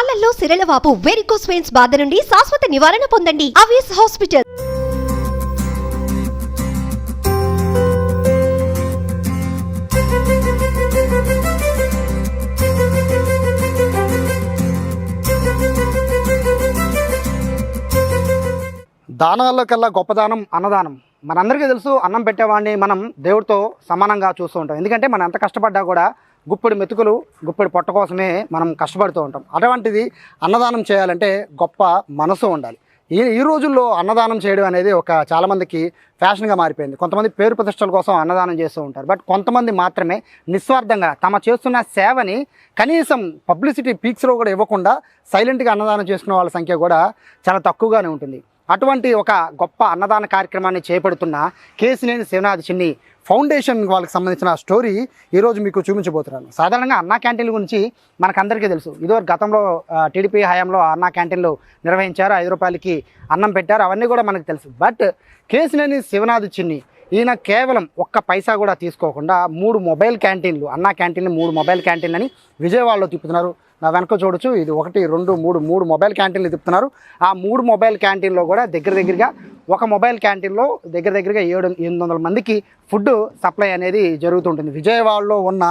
కాళ్లలో సిరలవాపు varicose veins బాధ నుండి శాశ్వత నివారణ పొందండి. అవిస్ హాస్పిటల్. దానాల్లో కల్లా గొప్ప దానం అన్నదానం. మనందరికీ తెలుసు, అన్నం పెట్టేవాడిని మనం దేవుడితో సమానంగా చూస్తూ ఉంటాం. ఎందుకంటే మనం ఎంత కష్టపడ్డా కూడా గుప్పెడు మెతుకులు గుప్పెడు పొట్ట కోసమే మనం కష్టపడుతూ ఉంటాం. అటువంటిది అన్నదానం చేయాలంటే గొప్ప మనసు ఉండాలి. ఈ రోజుల్లో అన్నదానం చేయడం అనేది చాలామందికి ఫ్యాషన్గా మారిపోయింది. కొంతమంది పేరు ప్రతిష్టల కోసం అన్నదానం చేస్తూ ఉంటారు. బట్ కొంతమంది మాత్రమే నిస్వార్థంగా తమ చేస్తున్న సేవని కనీసం పబ్లిసిటీ పీక్స్లో కూడా ఇవ్వకుండా సైలెంట్గా అన్నదానం చేసుకునే వాళ్ళ సంఖ్య కూడా చాలా తక్కువగానే ఉంటుంది. అటువంటి ఒక గొప్ప అన్నదాన కార్యక్రమాన్ని చేపడుతున్న కేశినేని శివనాథ్ చిన్ని ఫౌండేషన్ వాళ్ళకి సంబంధించిన స్టోరీ ఈరోజు మీకు చూపించబోతున్నాను. సాధారణంగా అన్నా క్యాంటీన్ల గురించి మనకందరికీ తెలుసు. ఇదివరకు గతంలో టీడీపీ హయాంలో అన్నా క్యాంటీన్లు నిర్వహించారు, 5 రూపాయలకి అన్నం పెట్టారు, అవన్నీ కూడా మనకు తెలుసు. బట్ కేశినేని శివనాథ్ చిన్ని ఈయన కేవలం ఒక్క పైసా కూడా తీసుకోకుండా 3 మొబైల్ క్యాంటీన్లు, అన్నా క్యాంటీన్లు 3 మొబైల్ క్యాంటీన్లని విజయవాడలో తిప్పుతున్నారు. నా వెనక చూడొచ్చు, ఇది 1 2 3 మొబైల్ క్యాంటీన్లు తిప్పుతున్నారు. ఆ 3 మొబైల్ క్యాంటీన్లో కూడా దగ్గరగా ఒక మొబైల్ క్యాంటీన్లో దగ్గరగా 700 మందికి ఫుడ్ సప్లై అనేది జరుగుతుంటుంది. విజయవాడలో ఉన్న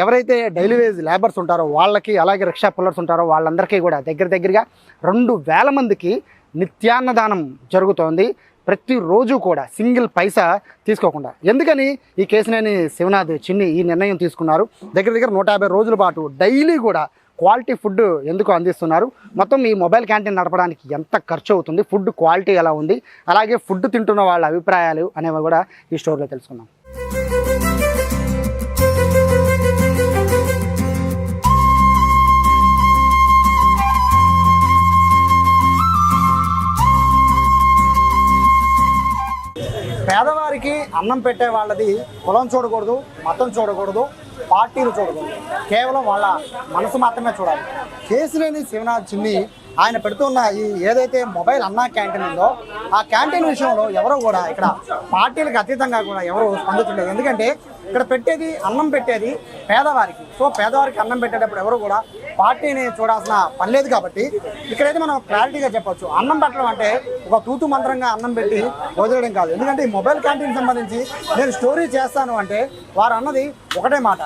ఎవరైతే డైలీ వేజ్ లేబర్స్ ఉంటారో వాళ్ళకి, అలాగే రిక్షా పుల్లర్స్ ఉంటారో వాళ్ళందరికీ కూడా దగ్గరగా 2000 మందికి నిత్యాన్నదానం జరుగుతోంది. ప్రతిరోజు కూడా సింగిల్ పైసా తీసుకోకుండా. ఎందుకని ఈ కేశినేని శివనాథ్ చిన్ని ఈ నిర్ణయం తీసుకున్నారు? దగ్గర 150 రోజుల పాటు డైలీ కూడా క్వాలిటీ ఫుడ్ ఎందుకు అందిస్తున్నారు, మొత్తం ఈ మొబైల్ క్యాంటీన్ నడపడానికి ఎంత ఖర్చు అవుతుంది, ఫుడ్ క్వాలిటీ ఎలా ఉంది, అలాగే ఫుడ్ తింటున్న వాళ్ళ అభిప్రాయాలు అనేవి కూడా ఈ స్టోరీలో తెలుసుకుందాం. పేదవారికి అన్నం పెట్టే వాళ్ళది కులం చూడకూడదు, మతం చూడకూడదు, పార్టీలు చూడకూడదు, కేవలం వాళ్ళ మనసు మాత్రమే చూడాలి. కేశినేని శివనాథ్ చిన్ని ఆయన పెడుతున్న ఈ ఏదైతే మొబైల్ అన్నా క్యాంటీన్ ఉందో ఆ క్యాంటీన్ విషయంలో ఎవరో కూడా ఇక్కడ పార్టీలకు అతీతంగా కూడా ఎవరు స్పందించలేదు. ఎందుకంటే ఇక్కడ అన్నం పెట్టేది పేదవారికి. సో పేదవారికి అన్నం పెట్టేటప్పుడు ఎవరు కూడా పార్టీని చూడాల్సిన పని లేదు. కాబట్టి ఇక్కడైతే మనం క్లారిటీగా చెప్పొచ్చు, అన్నం పెట్టడం అంటే ఒక తూతు మంత్రంగా అన్నం పెట్టి వదిలేయడం కాదు. ఎందుకంటే ఈ మొబైల్ క్యాంటీన్ సంబంధించి నేను స్టోరీ చేస్తాను అంటే వారు అన్నది ఒకటే మాట,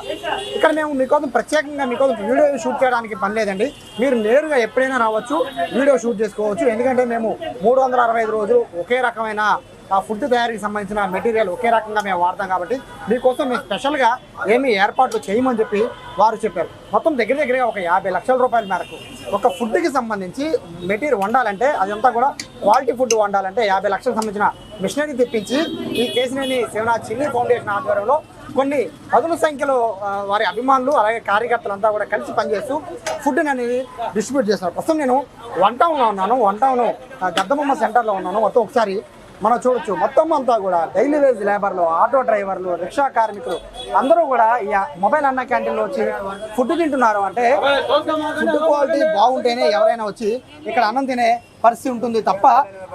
ఇక్కడ మేము మీకోసం ప్రత్యేకంగా మీకోసం వీడియో షూట్ చేయడానికి పని లేదండి, మీరు నేరుగా ఎప్పుడైనా రావచ్చు, వీడియో షూట్ చేసుకోవచ్చు. ఎందుకంటే మేము 365 రోజులు ఒకే రకమైన ఆ ఫుడ్ తయారీకి సంబంధించిన మెటీరియల్ ఒకే రకంగా మేము వాడతాం కాబట్టి మీకోసం మేము స్పెషల్గా ఏమీ ఏర్పాట్లు చేయమని చెప్పి వారు చెప్పారు. మొత్తం దగ్గరగా ఒక 50 లక్షల రూపాయల మేరకు ఒక ఫుడ్కి సంబంధించి మెటీరియల్ వండాలంటే, అదంతా కూడా క్వాలిటీ ఫుడ్ వండాలంటే 50 లక్షలకు సంబంధించిన మిషనరీ తెప్పించి ఈ కేశినేని శివనాథ్ చిన్ని ఫౌండేషన్ ఆధ్వర్యంలో కొన్ని పదుల సంఖ్యలో వారి అభిమానులు అలాగే కార్యకర్తలంతా కూడా కలిసి పనిచేస్తూ ఫుడ్ అనేది డిస్ట్రిబ్యూట్ చేస్తున్నారు. ప్రస్తుతం నేను వన్ టౌన్లో ఉన్నాను, వన్ టౌన్ గద్దబొమ్మ సెంటర్లో ఉన్నాను. మొత్తం ఒకసారి మనం చూడొచ్చు, మొత్తం అంతా కూడా డైలీ వేజ్ లేబర్లు, ఆటో డ్రైవర్లు, రిక్షా కార్మికులు అందరూ కూడా ఈ మొబైల్ అన్నా క్యాంటీన్లో వచ్చి ఫుడ్ తింటున్నారు. అంటే ఫుడ్ క్వాలిటీ బాగుంటేనే ఎవరైనా వచ్చి ఇక్కడ అన్నం తినే పరిస్థితి ఉంటుంది తప్ప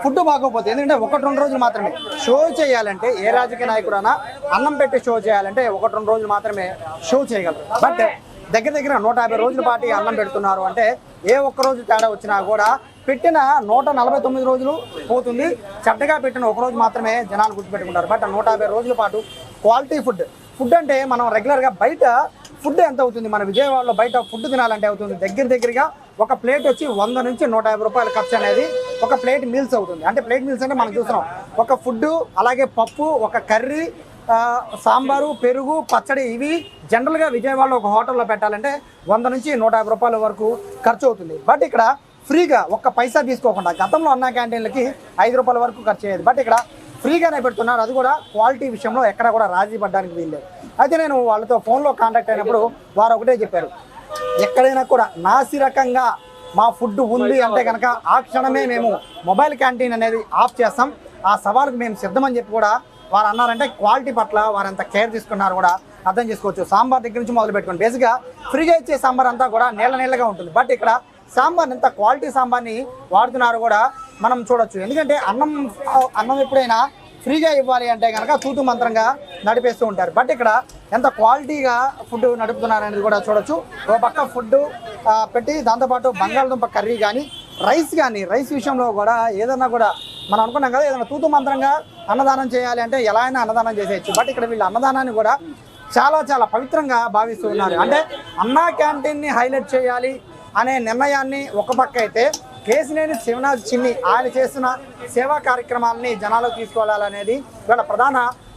ఫుడ్ బాగోకపోతే. ఎందుకంటే 1-2 రోజులు మాత్రమే షో చేయాలంటే, ఏ రాజకీయ నాయకుడైనా అన్నం పెట్టి షో చేయాలంటే 1-2 రోజులు మాత్రమే షో చేయగలరు. బట్ దగ్గర 150 రోజుల పాటు అన్నం పెడుతున్నారు అంటే ఏ ఒక్క రోజు తేడా వచ్చినా కూడా పెట్టిన 149 రోజులు పోతుంది. చెడ్డగా పెట్టిన ఒక రోజు మాత్రమే జనాలు గుర్తుపెట్టుకుంటారు. బట్ 150 రోజుల పాటు క్వాలిటీ ఫుడ్ అంటే మనం రెగ్యులర్గా బయట ఫుడ్ ఎంత అవుతుంది, మన విజయవాడలో బయట ఫుడ్ తినాలంటే అవుతుంది దగ్గరగా ఒక ప్లేట్ వచ్చి 100 నుంచి 150 రూపాయల ఖర్చు అనేది ఒక ప్లేట్ మీల్స్ అవుతుంది. అంటే ప్లేట్ మీల్స్ అంటే మనం చూస్తున్నాం, ఒక ఫుడ్, అలాగే పప్పు, ఒక కర్రీ, సాంబారు, పెరుగు, పచ్చడి, ఇవి జనరల్గా విజయవాడలో ఒక హోటల్లో పెట్టాలంటే 100 నుంచి 150 రూపాయల వరకు ఖర్చు అవుతుంది. బట్ ఇక్కడ ఫ్రీగా ఒక్క పైసా తీసుకోకుండా, గతంలో అన్నా క్యాంటీన్లకి 5 రూపాయల వరకు ఖర్చు అయ్యేది, బట్ ఇక్కడ ఫ్రీగానే పెడుతున్నారు. అది కూడా క్వాలిటీ విషయంలో ఎక్కడ కూడా రాజీ పడడానికి వీల్లేదు. అయితే నేను వాళ్ళతో ఫోన్లో కాంటాక్ట్ అయినప్పుడు వారు ఒకటే చెప్పారు, ఎక్కడైనా కూడా నాసిరకంగా మా ఫుడ్ ఉంది అంటే కనుక ఆ క్షణమే మేము మొబైల్ క్యాంటీన్ అనేది ఆఫ్ చేస్తాం, ఆ సవాలుకు మేము సిద్ధమని చెప్పి కూడా వారు అన్నారంటే క్వాలిటీ పట్ల వారు ఎంత కేర్ తీసుకున్నారు కూడా అర్థం చేసుకోవచ్చు. సాంబార్ దగ్గర నుంచి మొదలు పెట్టుకోండి, బేసిక్గా ఫ్రీగా ఇచ్చే సాంబార్ అంతా కూడా నీళ్ళగా ఉంటుంది. బట్ ఇక్కడ సాంబార్ ఎంత క్వాలిటీ సాంబార్ని వాడుతున్నారు కూడా మనం చూడొచ్చు. ఎందుకంటే అన్నం ఎప్పుడైనా ఫ్రీగా ఇవ్వాలి అంటే కనుక తూతు మంత్రంగా నడిపేస్తూ ఉంటారు. బట్ ఇక్కడ ఎంత క్వాలిటీగా ఫుడ్ నడుపుతున్నారు అనేది కూడా చూడొచ్చు. ఒక పక్క ఫుడ్ పెట్టి దాంతోపాటు బంగాళదుంప కర్రీ కానీ రైస్ విషయంలో కూడా ఏదన్నా కూడా మనం అనుకున్నాం కదా, ఏదైనా తూతు మంత్రంగా అన్నదానం చేయాలి అంటే ఎలా అయినా అన్నదానం చేసేయచ్చు. బట్ ఇక్కడ వీళ్ళు అన్నదానాన్ని కూడా చాలా చాలా పవిత్రంగా భావిస్తూ ఉన్నారు. అంటే అన్నా క్యాంటీన్ని హైలైట్ చేయాలి అనే నిర్ణయాన్ని ఒక పక్క అయితే, కేశినేని శివనాథ్ చిన్ని ఆయన చేస్తున్న సేవా కార్యక్రమాలని జనాలకు తీసుకెళ్లాలనేది ఇవాళ ప్రధాన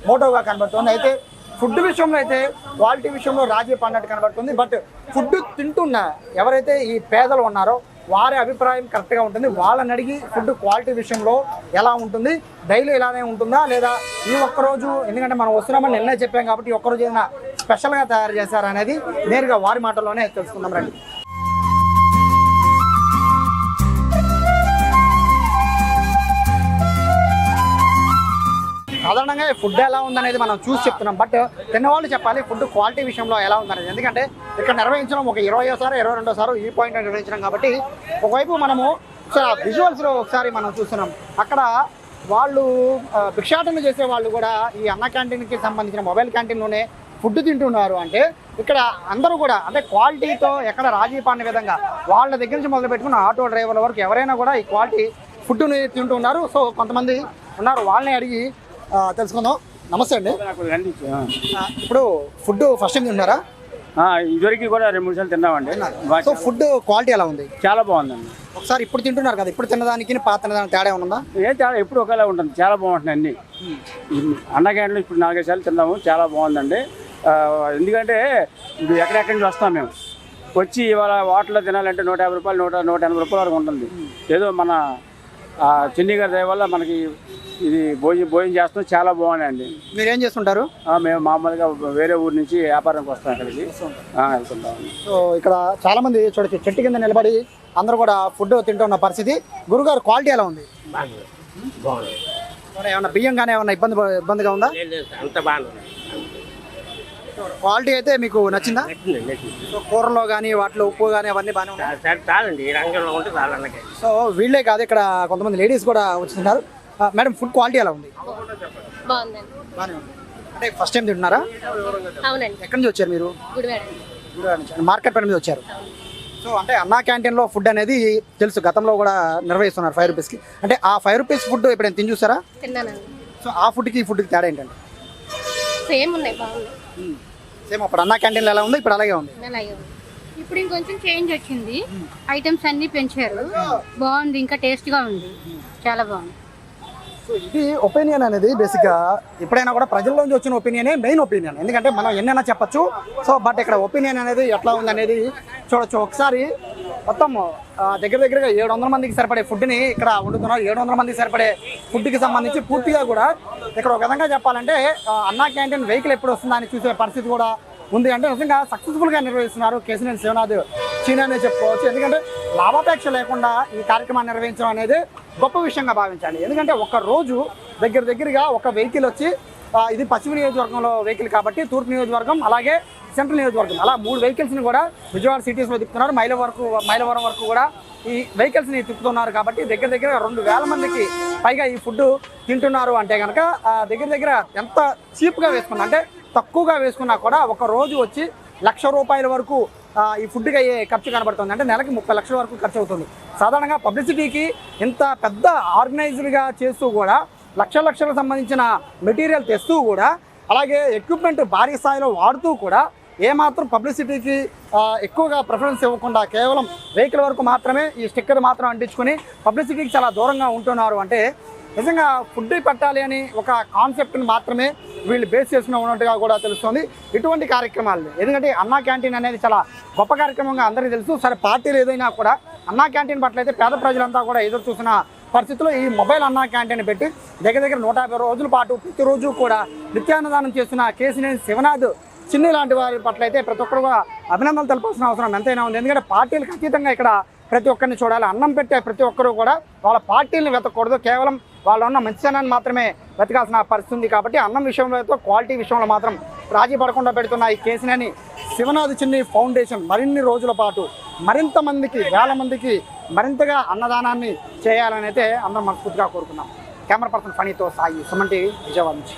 మోటోగా కనబడుతుంది. అయితే ఫుడ్ విషయంలో అయితే క్వాలిటీ విషయంలో రాజీ పడినట్టు కనబడుతుంది. బట్ ఫుడ్ తింటున్న ఎవరైతే ఈ పేదలు ఉన్నారో వారి అభిప్రాయం కరెక్ట్గా ఉంటుంది. వాళ్ళని అడిగి ఫుడ్ క్వాలిటీ విషయంలో ఎలా ఉంటుంది, డైలీ ఇలానే ఉంటుందా లేదా ఈ ఒక్కరోజు, ఎందుకంటే మనం వస్తున్నామని నిన్నే చెప్పాం కాబట్టి ఈ ఒక్కరోజు ఏదైనా స్పెషల్గా తయారు చేశారనేది నేరుగా వారి మాటల్లోనే తెలుసుకుందాం రండి. సాధారణంగా ఫుడ్ ఎలా ఉందనేది మనం చూసి చెప్తున్నాం. బట్ తిన్నవాళ్ళు చెప్పాలి ఫుడ్ క్వాలిటీ విషయంలో ఎలా ఉందనేది. ఎందుకంటే ఇక్కడ నిర్వహించడం ఒక 20వ 22వ ఈ పాయింట్ నిర్వహించడం కాబట్టి ఒకవైపు మనము విజువల్స్లో ఒకసారి మనం చూస్తున్నాం. అక్కడ వాళ్ళు భిక్షాటన చేసే వాళ్ళు కూడా ఈ అన్న క్యాంటీన్కి సంబంధించిన మొబైల్ క్యాంటీన్లోనే ఫుడ్ తింటున్నారు. అంటే ఇక్కడ అందరూ కూడా అంటే క్వాలిటీతో ఎక్కడ రాజీ పడిన విధంగా వాళ్ళ దగ్గర నుంచి మొదలు పెట్టుకున్న ఆటో డ్రైవర్ల వరకు ఎవరైనా కూడా ఈ క్వాలిటీ ఫుడ్ని తింటున్నారు. సో కొంతమంది ఉన్నారు, వాళ్ళని అడిగి తెలుసుకుందాం. నమస్తే అండి. ఇప్పుడు ఫుడ్ ఫస్ట్ టైం తిన్నారా? ఇదివరకు కూడా 2-3 సార్లు తిన్నామండి. సో ఫుడ్ క్వాలిటీ ఎలా ఉంది? చాలా బాగుందండి. ఒకసారి ఇప్పుడు తింటున్నారు కదా, ఇప్పుడు తినదానికి పాత తినదానికి తేడా ఉందా? ఏం తేడా, ఎప్పుడు ఒకేలా ఉంటుంది. చాలా బాగుంటుంది అన్ని. అన్న క్యాంటీన్లో ఇప్పుడు 4-5 సార్లు తిన్నాము, చాలా బాగుందండి. ఎందుకంటే ఇప్పుడు ఎక్కడెక్కడి నుంచి వస్తాం మేము, వచ్చి ఇవాళ హోటల్లో తినాలంటే 150 రూపాయలు 180 రూపాయల వరకు ఉంటుంది. ఏదో మన చిన్ని గారి దయ వల్ల మనకి ఇది భోజనం చేస్తాం, చాలా బాగున్నాయండి. మీరు ఏం చేస్తుంటారు? మేము మామూలుగా వేరే ఊరు నుంచి వ్యాపారానికి వస్తాం, ఇక్కడికి వెళ్తుంటాం. సో ఇక్కడ చాలా మంది చూడొచ్చు, చెట్టు కింద నిలబడి అందరూ కూడా ఫుడ్ తింటున్న పరిస్థితి. గురుగారు క్వాలిటీ ఎలా ఉంది? ఏమన్నా బియ్యం కానీ ఏమన్నా ఇబ్బందిగా ఉందా? క్వాలిటీ అయితే మీకు నచ్చిందా? కూరలో కానీ వాటిలో ఉప్పు కానీ అవన్నీ బాగానే ఉన్నాయి. సో వీళ్ళే కాదు, ఇక్కడ కొంతమంది లేడీస్ కూడా వచ్చిస్తున్నారు. మేడం ఫుడ్ క్వాలిటీ ఎలా ఉంది? బాగానే ఉంది. అంటే ఫస్ట్ టైం తింటున్నారా? అవునండి. ఎక్కడి నుంచి వచ్చారు మీరు? గుడివాడ నుంచి. మార్కెట్ పని మీద వచ్చారు. సో అంటే అన్నా క్యాంటీన్లో ఫుడ్ అనేది తెలుసు, గతంలో కూడా నిర్వహిస్తున్నారు 5 రూపీస్కి. అంటే ఆ 5 రూపీస్ ఫుడ్ ఇప్పుడు తిని చూసారా? తిన్నానండి. సో ఆ ఫుడ్కి ఈ ఫుడ్కి తేడా ఏంటంటే? సేమ్ ఉన్నాయి, బాగున్నాయి. సేమ్ అప్పుడు అన్నా క్యాంటీన్లో ఎలా ఉంది, ఇప్పుడు అలాగే ఉంది. ఇప్పుడు ఇంకొంచెం చేంజ్ వచ్చింది, ఐటమ్స్ అన్ని పెంచారు, బాగుంది, ఇంకా టేస్ట్గా ఉంది, చాలా బాగుంది. సో ఇది ఒపీనియన్ అనేది బేసిక్గా ఎప్పుడైనా కూడా ప్రజల్లోంచి వచ్చిన ఒపీనియనే మెయిన్ ఒపీనియన్. ఎందుకంటే మనం ఎన్నైనా చెప్పచ్చు. సో బట్ ఇక్కడ ఒపీనియన్ అనేది ఎట్లా ఉంది అనేది చూడొచ్చు. ఒకసారి మొత్తం దగ్గరగా 700 మందికి సరిపడే ఫుడ్ని ఇక్కడ వండుతున్నారు. 700 మందికి సరిపడే ఫుడ్కి సంబంధించి పూర్తిగా కూడా ఇక్కడ ఒక విధంగా చెప్పాలంటే అన్నా క్యాంటీన్ వెహికల్ ఎప్పుడు వస్తుందా అని చూసే పరిస్థితి కూడా ఉంది. అంటే నిజంగా సక్సెస్ఫుల్గా నిర్వహిస్తున్నారు కేశినేని శివనాథ్ చిన్ని అనే చెప్పుకోవచ్చు. ఎందుకంటే లాభాపేక్ష లేకుండా ఈ కార్యక్రమాన్ని నిర్వహించడం అనేది గొప్ప విషయంగా భావించాలి. ఎందుకంటే ఒక రోజు దగ్గరగా ఒక వెహికల్ వచ్చి, ఇది పశ్చిమ నియోజకవర్గంలో వెహికల్ కాబట్టి తూర్పు నియోజకవర్గం అలాగే సెంట్రల్ నియోజకవర్గం అలా 3 వెహికల్స్ని కూడా విజయవాడ సిటీస్లో తిప్పుతున్నారు. మైలవరం వరకు కూడా ఈ వెహికల్స్ని తిప్పుతున్నారు. కాబట్టి దగ్గర 2000 మందికి పైగా ఈ ఫుడ్ తింటున్నారు. అంటే కనుక దగ్గర ఎంత చీప్గా వేసుకున్నా, అంటే తక్కువగా వేసుకున్నా కూడా ఒక రోజు వచ్చి ₹1,00,000 వరకు ఈ ఫుడ్కి అయ్యే ఖర్చు కనబడుతుంది. అంటే నెలకి 30 లక్షల వరకు ఖర్చు అవుతుంది. సాధారణంగా పబ్లిసిటీకి ఇంత పెద్ద ఆర్గనైజ్డ్గా చేస్తూ కూడా లక్షలకు సంబంధించిన మెటీరియల్ తెస్తూ కూడా, అలాగే ఎక్విప్మెంట్ భారీ స్థాయిలో వాడుతూ కూడా ఏమాత్రం పబ్లిసిటీకి ఎక్కువగా ప్రిఫరెన్స్ ఇవ్వకుండా కేవలం వెహికల్ వరకు మాత్రమే ఈ స్టిక్కర్ మాత్రం అంటించుకొని పబ్లిసిటీకి చాలా దూరంగా ఉంటున్నారు. అంటే నిజంగా ఫుడ్ పెట్టాలి అని ఒక కాన్సెప్ట్ని మాత్రమే వీళ్ళు బేస్ చేసుకుని ఉన్నట్టుగా కూడా తెలుస్తుంది ఇటువంటి కార్యక్రమాలు. ఎందుకంటే అన్నా క్యాంటీన్ అనేది చాలా గొప్ప కార్యక్రమంగా అందరికీ తెలుసు. సరే పార్టీలు ఏదైనా కూడా అన్నా క్యాంటీన్ పట్ల అయితే పేద ప్రజలంతా కూడా ఎదురు చూసిన పరిస్థితుల్లో ఈ మొబైల్ అన్నా క్యాంటీన్ పెట్టి దగ్గర 150 రోజుల పాటు ప్రతిరోజు కూడా నిత్యాన్నదానం చేస్తున్న కేశినేని శివనాథ్ చిన్ని లాంటి వారి పట్ల అయితే ప్రతి ఒక్కరు కూడా అభినందనలు తెలపాల్సిన అవసరం ఎంతైనా ఉంది. ఎందుకంటే పార్టీలకు అతీతంగా ఇక్కడ ప్రతి ఒక్కరిని చూడాలి. అన్నం పెట్టే ప్రతి ఒక్కరు కూడా వాళ్ళ పార్టీలను వెతకూడదు, కేవలం వాళ్ళు ఉన్న మంచితనాన్ని మాత్రమే వెతకాల్సిన పరిస్థితి ఉంది. కాబట్టి అన్నం విషయంలో అయితే క్వాలిటీ విషయంలో మాత్రం రాజీ పడకుండా పెడుతున్న ఈ కేశినేని శివనాథ్ చిన్ని ఫౌండేషన్ మరిన్ని రోజుల పాటు మరింత మందికి, వేల మందికి మరింతగా అన్నదానాన్ని చేయాలని అయితే అందరం మనస్ఫూర్తిగా కోరుకున్నాం. కెమెరా పర్సన్ ఫణితో సాయి సుమన్ టీవీ విజయవాడ నుంచి.